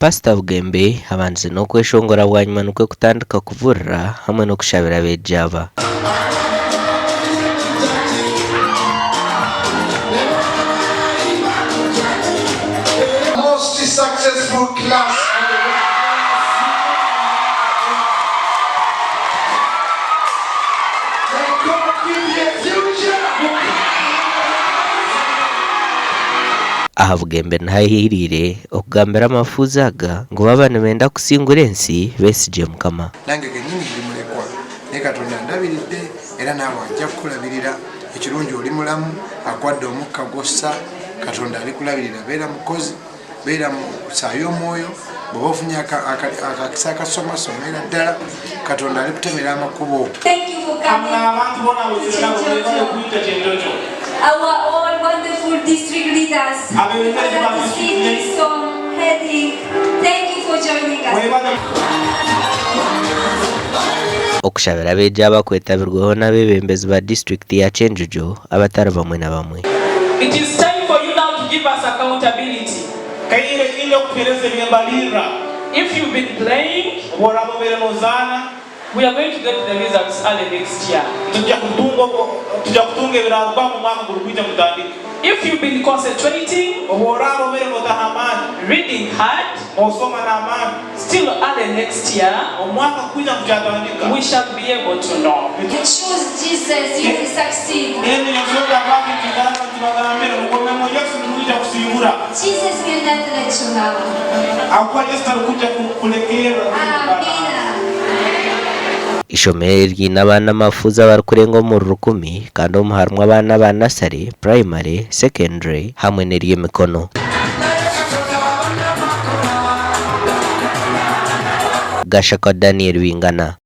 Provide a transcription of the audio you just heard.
Pastor Bugembe abanze no kweshongora bwanyuma nuko kutandika kuvurira hamwe no kushabira byabo. Most successful class. Bugembe ntahirire okugambira amafuzaga ngo babane benda kusingura ensi besije Mukama. Nange genyini ndimulekwa nekatonda ndabiridde era nawe ajja kukulabirira ekirungi oli mulamu akwadde omukka gossa katonda ali kulabirira beera mukozi beera mu saayo omwoyo bw'oba ofunye akakisa akasoma somera ddala katonda ali kutemera amakubo. Our all wonderful district leaders, thank you for joining us. Okushabira byabo kwetabirwaho n'abebembezi ba district ya Kyenjojo abatari bamwe na bamwe. It is time for you now to give us accountability. If you've been playing, we are going to get the results early next year. If you've been concentrating, reading hard, still early next year, we shall be able to know. You choose Jesus, you will succeed. Jesus will not let you down. Amen. Ishomere ry'abana mafuza bari kurenga mu 10 kandi umuharumwa abana ba nursery, primary, secondary hamwe n'ery'emikono. Gashaka Daniel Wingana.